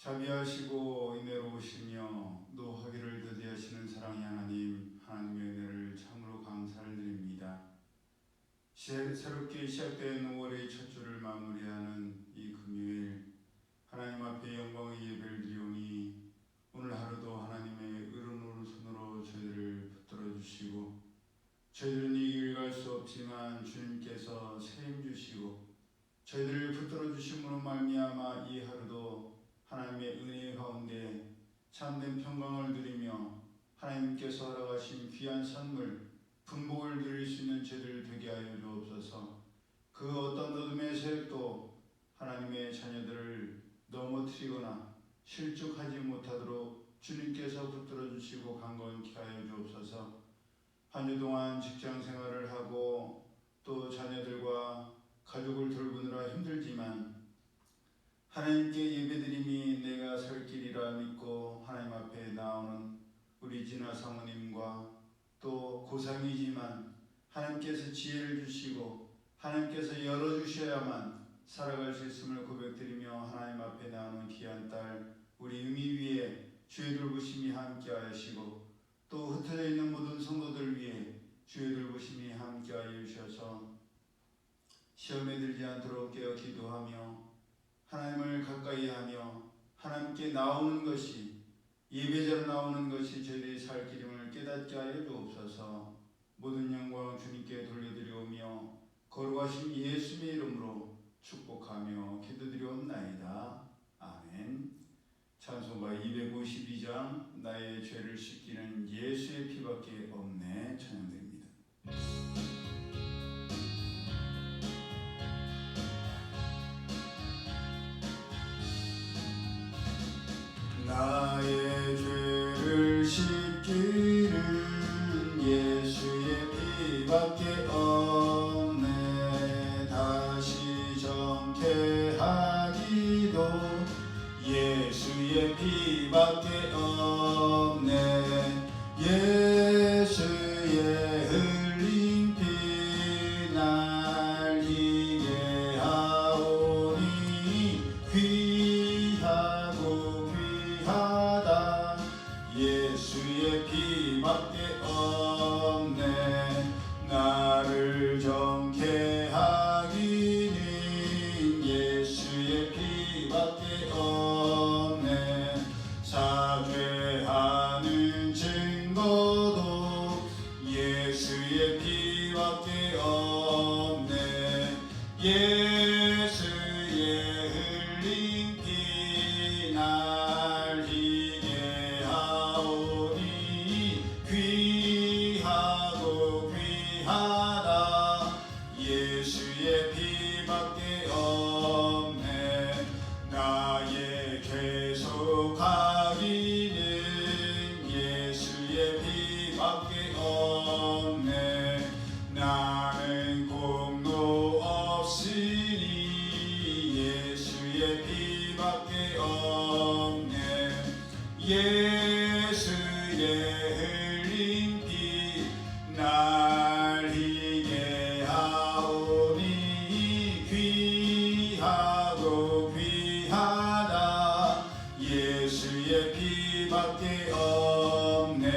자비하시고 은혜로우시며 노하기를 더디하시는 사랑의 하나님, 하나님의 은혜를 참으로 감사를 드립니다. 새롭게 시작된 5월의 첫 주를 마무리하는 이 금요일, 하나님 앞에 영광의 예배를 드리오니 오늘 하루도 하나님의 의로운 손으로 저희를 붙들어 주시고, 저희들은 이 길 갈 수 없지만 주님께서 세임 주시고 저희들을 붙들어 주심으로 말미암아 이 하루도 하나님의 은혜 가운데 참된 평강을 누리며 하나님께서 허락하신 귀한 선물, 분복을 누릴 수 있는 저희들 되게 하여 주옵소서. 그 어떤 어둠의 세력도 하나님의 자녀들을 넘어뜨리거나 실족하지 못하도록 주님께서 붙들어 주시고 강건케 하여 주옵소서. 한 주 동안 직장 생활을 하고 또 자녀들과 가족을 돌보느라 힘들지만 하나님께 예배드림이 내가 살 길이라 믿고 하나님 앞에 나오는 우리 진아 사모님과 또 고3이지만 하나님께서 지혜를 주시고 하나님께서 열어주셔야만 살아갈 수 있음을 고백드리며 하나님 앞에 나오는 귀한 딸 우리 의미 위에 주의 돌보심이 함께 하시고 또 흩어져 있는 모든 성도들 위해 주의 돌보심이 함께 하여 주셔서 시험에 들지 않도록 깨어 기도하며 하나님을 가까이 하며 하나님께 나오는 것이, 예배자로 나오는 것이 저희들이 살 길임을 깨닫게 하여 주옵소서. 모든 영광 주님께 돌려드리오며 거룩하신 예수님의 이름으로 축복하며 기도드리옵나이다. 아멘. 찬송가 252장 나의 죄를 씻기는 예수의 피밖에 없네 찬양됩니다. 나의 죄를 씻기는 예수의 피밖에 없네. 다시 정케 하기도 예수의 피밖에 없네. 예수의 흘린 피 날 희게 하오니 귀하고 귀하다. 예수의 피밖에 없네. 나를 정케 하기는 예수의 피밖에 없네. 사죄하는 증거도 예수의 피밖에 없네. 예수의 흘린 피 날 희게 하오니 귀하고 귀하다. 예수의 피밖에 없네. 나의 계속하기는 예수의 피밖에 없네. 나는 공로 없으니 예수의 피밖에 없네. 예수의 흘린 피 날 희게 하오니 귀하고 귀하다. 예수의 피밖에 없네.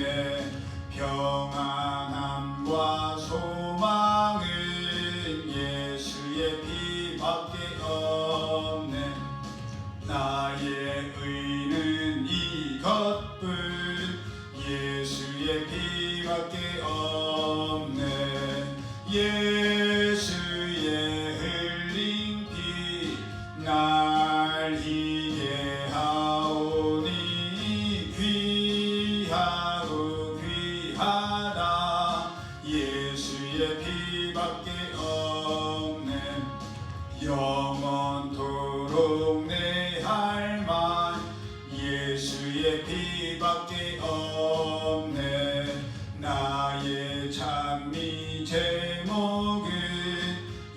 평안함과 소망은 예수의 피밖에 없네. 나의 의는 이것뿐 예수의 피밖에 없네. 예수의 흘린 피 날 희게 하오니 귀하고 귀하다. 예수의 피밖에 없네. 영원토록 내 할만 예수의 피밖에 없네. 나의 찬미 제목은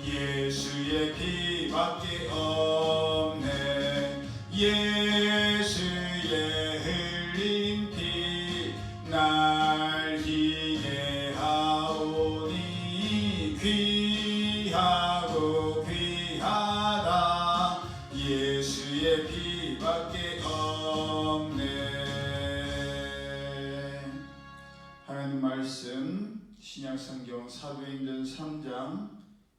예수의 피밖에 없네. 예수의 흘린 피 날 희게 하오니 귀하고 귀하다. 예수의 피밖에 없네. 신약성경 사도행전 3장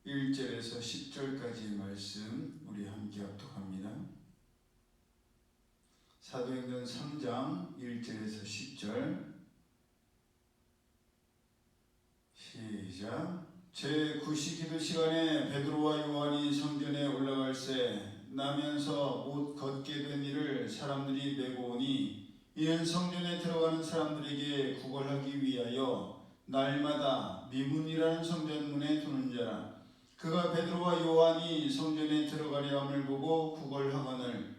1절에서 10절까지의 말씀 우리 함께 합독합니다. 사도행전 3장 1절에서 10절 시작. 제9시 기도 시간에 베드로와 요한이 성전에 올라갈새 나면서 못 걷게 된 이를 사람들이 메고 오니 이는 성전에 들어가는 사람들에게 구걸하기 위하여 날마다 미문이라는 성전문에 두는 자라. 그가 베드로와 요한이 성전에 들어가려 함을 보고 구걸하거늘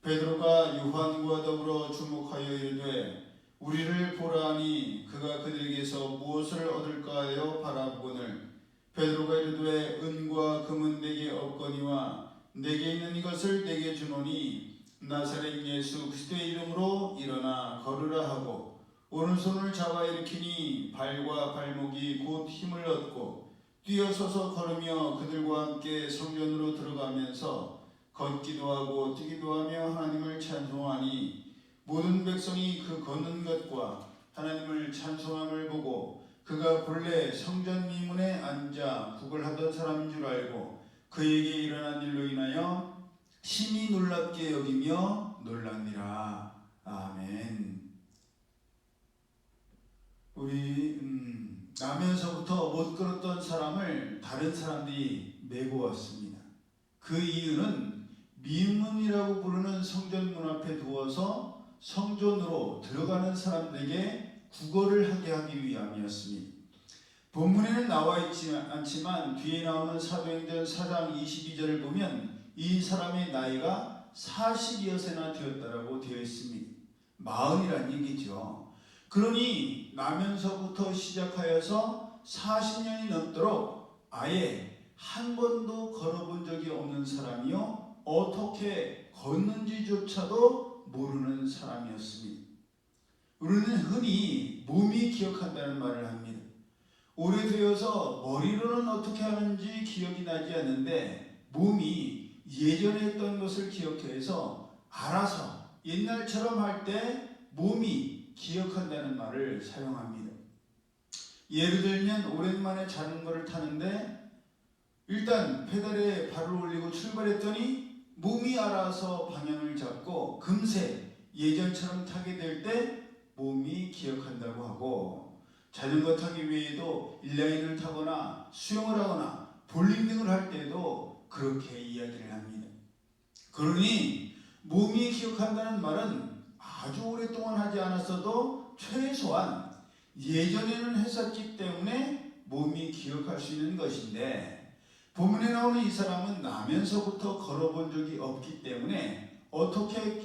베드로가 요한과 더불어 주목하여 이르되 우리를 보라 하니 그가 그들에게서 무엇을 얻을까 하여 바라보거늘 베드로가 이르되 은과 금은 내게 없거니와 내게 있는 이것을 내게 주노니 나사렛 예수 그리스도의 이름으로 일어나 걸으라 하고 오른손을 잡아 일으키니 발과 발목이 곧 힘을 얻고 뛰어서서 걸으며 그들과 함께 성전으로 들어가면서 걷기도 하고 뛰기도 하며 하나님을 찬송하니 모든 백성이 그 걷는 것과 하나님을 찬송함을 보고 그가 본래 성전 미문에 앉아 구걸하던 사람인 줄 알고 그에게 일어난 일로 인하여 심히 놀랍게 여기며 놀랍니라. 아멘. 우리 나면서부터 못 걸었던 사람을 다른 사람들이 메고 왔습니다. 그 이유는 미문이라고 부르는 성전 문 앞에 두어서 성전으로 들어가는 사람들에게 구걸을 하게 하기 위함이었습니다. 본문에는 나와 있지 않지만 뒤에 나오는 사도행전 4장 22절을 보면 이 사람의 나이가 40여세나 되었다라고 되어 있습니다. 마흔이란 얘기죠. 그러니 나면서부터 시작하여서 40년이 넘도록 아예 한 번도 걸어본 적이 없는 사람이요 어떻게 걷는지조차도 모르는 사람이었습니다. 우리는 흔히 몸이 기억한다는 말을 합니다. 오래되어서 머리로는 어떻게 하는지 기억이 나지 않는데 몸이 예전에 했던 것을 기억해서 알아서 옛날처럼 할 때 몸이 기억한다는 말을 사용합니다. 예를 들면 오랜만에 자전거를 타는데 일단 페달에 발을 올리고 출발했더니 몸이 알아서 방향을 잡고 금세 예전처럼 타게 될 때 몸이 기억한다고 하고 자전거 타기 외에도 인라인을 타거나 수영을 하거나 볼링 등을 할 때도 그렇게 이야기를 합니다. 그러니 몸이 기억한다는 말은 아주 오랫동안 하지 않았어도 최소한 예전에는 했었기 때문에 몸이 기억할 수 있는 것인데 본문에 나오는 이 사람은 나면서부터 걸어본 적이 없기 때문에 어떻게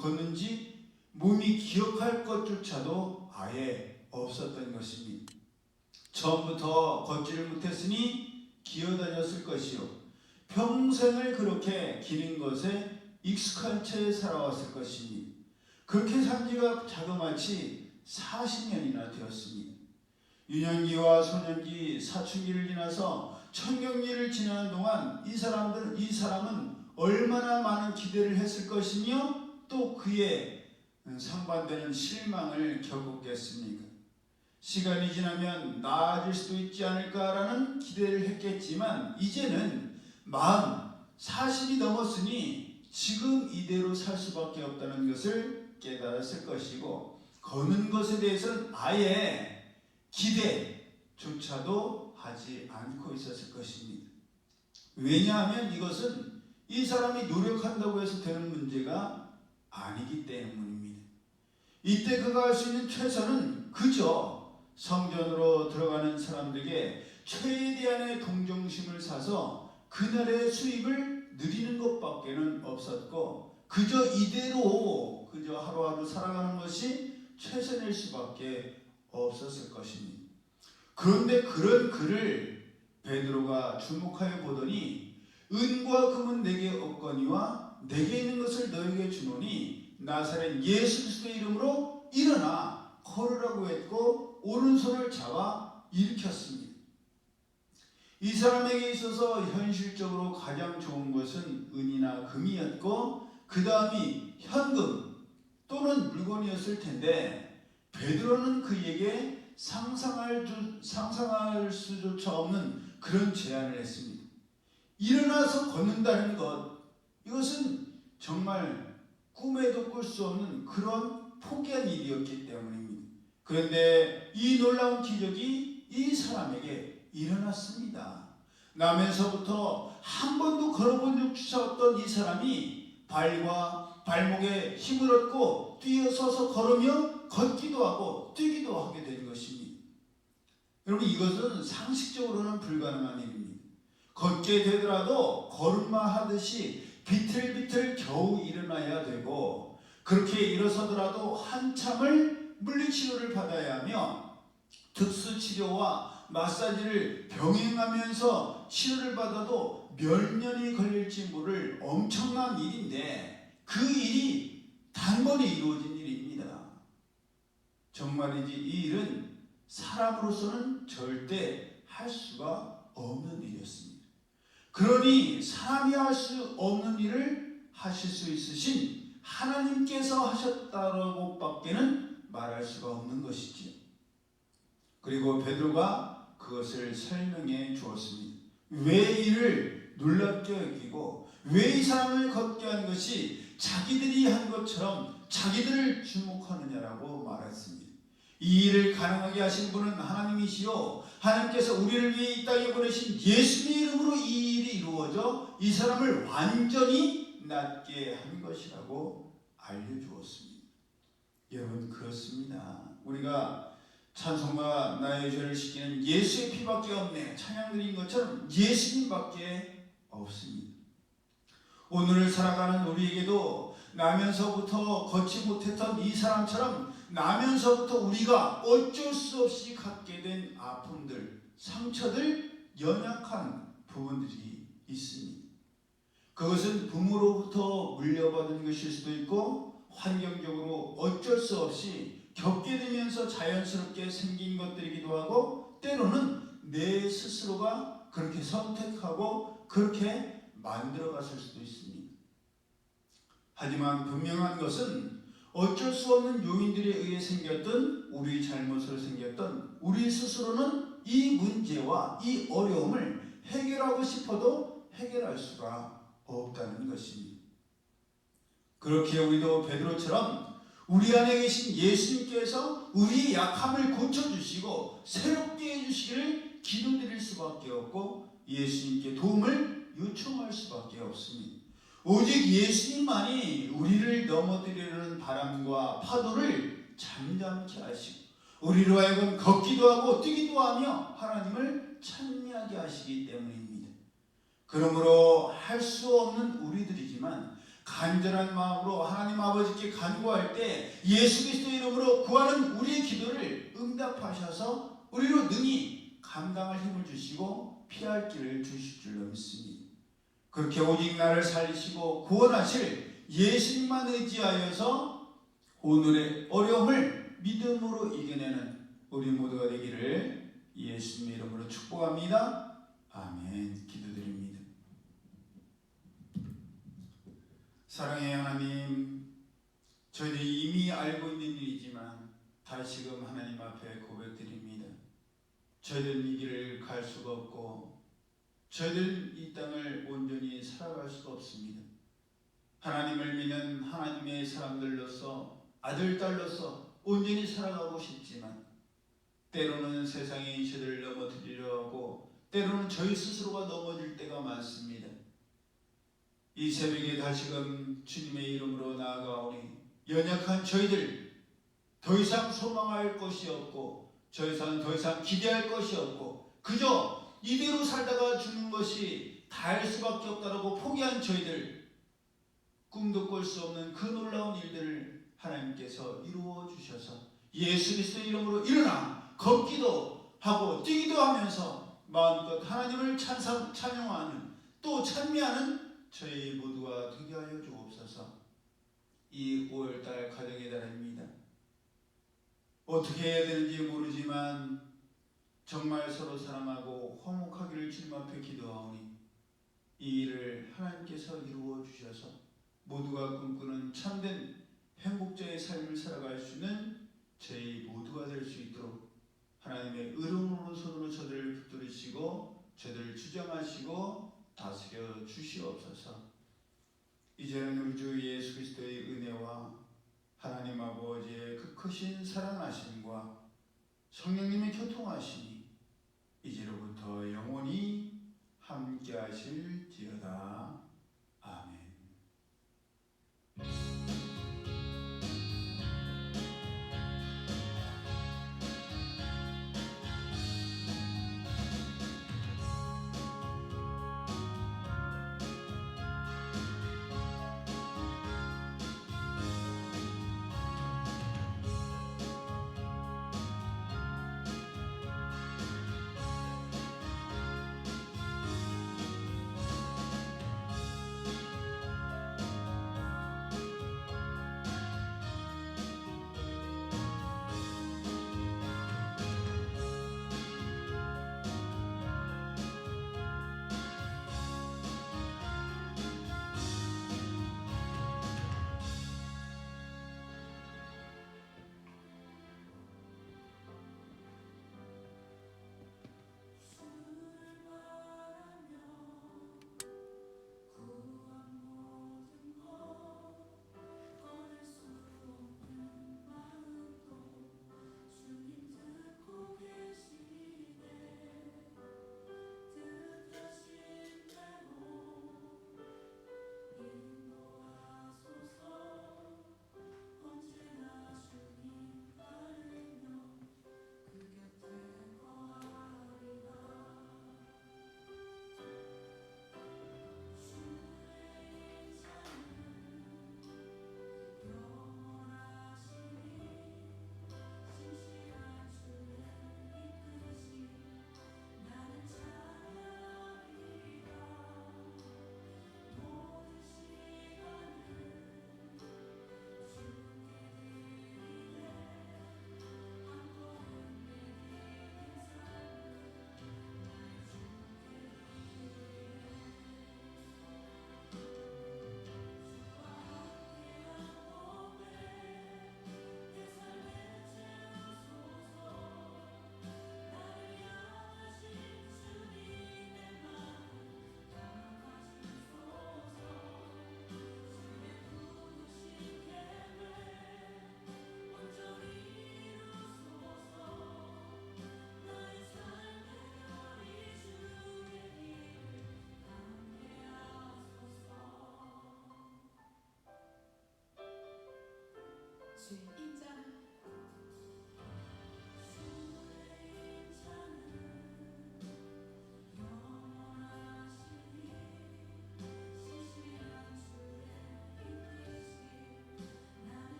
걷는지 몸이 기억할 것조차도 아예 없었던 것입니다. 처음부터 걷지를 못했으니 기어다녔을 것이요 평생을 그렇게 기는 것에 익숙한 채 살아왔을 것입니다. 그렇게 산 지가 자그마치 40년이나 되었습니다. 유년기와 소년기, 사춘기를 지나서 청년기를 지나는 동안 이 사람은 얼마나 많은 기대를 했을 것이며 또 그의 상반되는 실망을 겪었겠습니까? 시간이 지나면 나아질 수도 있지 않을까라는 기대를 했겠지만 이제는 40이 넘었으니 지금 이대로 살 수밖에 없다는 것을 깨달았을 것이고 걷는 것에 대해서는 아예 기대조차도 하지 않고 있었을 것입니다. 왜냐하면 이것은 이 사람이 노력한다고 해서 되는 문제가 아니기 때문입니다. 이때 그가 할 수 있는 최선은 그저 성전으로 들어가는 사람들에게 최대한의 동정심을 사서 그날의 수입을 누리는 것밖에는 없었고 그저 이대로 그저 하루하루 살아가는 것이 최선일 수밖에 없었을 것입니다. 그런데 그런 그를 베드로가 주목하여 보더니 은과 금은 내게 없거니와 내게 있는 것을 너에게 주노니 나사렛 예수 그리스도의 이름으로 일어나 걸으라고 했고 오른손을 잡아 일으켰습니다. 이 사람에게 있어서 현실적으로 가장 좋은 것은 은이나 금이었고 그 다음이 현금 또는 물건이었을 텐데 베드로는 그에게 상상할 수조차 없는 그런 제안을 했습니다. 일어나서 걷는다는 것, 이것은 정말 꿈에도 꿀 수 없는 그런 포기한 일이었기 때문입니다. 그런데 이 놀라운 기적이 이 사람에게 일어났습니다. 나면서부터 한 번도 걸어본 적조차 없던 이 사람이 발과 발목에 힘을 얻고 뛰어서서 걸으며 걷기도 하고 뛰기도 하게 된 것입니다. 여러분, 이것은 상식적으로는 불가능한 일입니다. 걷게 되더라도 걸음마 하듯이 비틀비틀 겨우 일어나야 되고, 그렇게 일어서더라도 한참을 물리치료를 받아야 하며 특수치료와 마사지를 병행하면서 치료를 받아도 몇 년이 걸릴지 모를 엄청난 일인데, 그 일이 단번에 이루어진 일입니다. 정말이지 이 일은 사람으로서는 절대 할 수가 없는 일이었습니다. 그러니 사람이 할 수 없는 일을 하실 수 있으신 하나님께서 하셨다라고 밖에는 말할 수가 없는 것이지요. 그리고 베드로가 그것을 설명해 주었습니다. 왜 이를 놀랍게 여기고 왜 이 사람을 걷게 한 것이 자기들이 한 것처럼 자기들을 주목하느냐라고 말했습니다. 이 일을 가능하게 하신 분은 하나님이시요, 하나님께서 우리를 위해 이 땅에 보내신 예수님의 이름으로 이 일이 이루어져 이 사람을 완전히 낫게 한 것이라고 알려주었습니다. 여러분, 그렇습니다. 우리가 찬송과 나의 죄를 씻기는 예수의 피밖에 없네 찬양 드린 것처럼 예수님밖에 없습니다. 오늘을 살아가는 우리에게도 나면서부터 걷지 못했던 이 사람처럼 나면서부터 우리가 어쩔 수 없이 갖게 된 아픔들, 상처들, 연약한 부분들이 있습니다. 그것은 부모로부터 물려받은 것일 수도 있고 환경적으로 어쩔 수 없이 겪게 되면서 자연스럽게 생긴 것들이기도 하고, 때로는 내 스스로가 그렇게 선택하고 그렇게 만들어갔을 수도 있습니다. 하지만 분명한 것은 어쩔 수 없는 요인들에 의해 생겼던 우리 잘못으로 생겼던 우리 스스로는 이 문제와 이 어려움을 해결하고 싶어도 해결할 수가 없다는 것입니다. 그렇게 우리도 베드로처럼 우리 안에 계신 예수님께서 우리의 약함을 고쳐주시고 새롭게 해주시기를 기도드릴 수밖에 없고 예수님께 도움을 요청할 수밖에 없습니다. 오직 예수님만이 우리를 넘어뜨리려는 바람과 파도를 잠잠케 하시고 우리로 하여금 걷기도 하고 뛰기도 하며 하나님을 찬미하게 하시기 때문입니다. 그러므로 할 수 없는 우리들이지만 간절한 마음으로 하나님 아버지께 간구할 때 예수 그리스도의 이름으로 구하는 우리의 기도를 응답하셔서 우리로 능히 감당할 힘을 주시고 피할 길을 주실 줄로 믿습니다. 그렇게 오직 나를 살리시고 구원하실 예수님만 의지하여서 오늘의 어려움을 믿음으로 이겨내는 우리 모두가 되기를 예수님의 이름으로 축복합니다. 아멘. 기도드립니다. 사랑의 하나님, 저희들이 이미 알고 있는 일이지만 다시금 하나님 앞에 고백드립니다. 저희들은 이 길을 갈 수가 없고 저희들은 이 땅을 온전히 살아갈 수가 없습니다. 하나님을 믿는 하나님의 사람들로서 아들, 딸로서 온전히 살아가고 싶지만 때로는 세상의 이치들을 넘어뜨리려 하고 때로는 저희 스스로가 넘어질 때가 많습니다. 이 새벽에 다시금 주님의 이름으로 나아가오니 연약한 저희들 더 이상 소망할 것이 없고 더 이상 기대할 것이 없고 그저 이대로 살다가 죽는 것이 다할 수밖에 없다라고 포기한 저희들, 꿈도 꿀 수 없는 그 놀라운 일들을 하나님께서 이루어 주셔서 예수 그리스도의 이름으로 일어나 걷기도 하고 뛰기도 하면서 마음껏 하나님을 찬양하는 또 찬미하는 저희 모두가 되게 하여 주옵소서. 이 5월달 가정의 달입니다. 어떻게 해야 되는지 모르지만 정말 서로 사랑하고 화목하기를 주님 앞에 기도하오니 이 일을 하나님께서 이루어 주셔서 모두가 꿈꾸는 참된 행복자의 삶을 살아갈 수 있는 저희 모두가 될 수 있도록 하나님의 의로운 손으로 저들을 붙들으시고 저들을 주장하시고 다스려 주시옵소서. 이제는 우리 주 예수 그리스도의 은혜와 하나님 아버지의 그 크신 사랑하심과 성령님의 교통하심이 이제로부터 영원히 함께 하실지어다.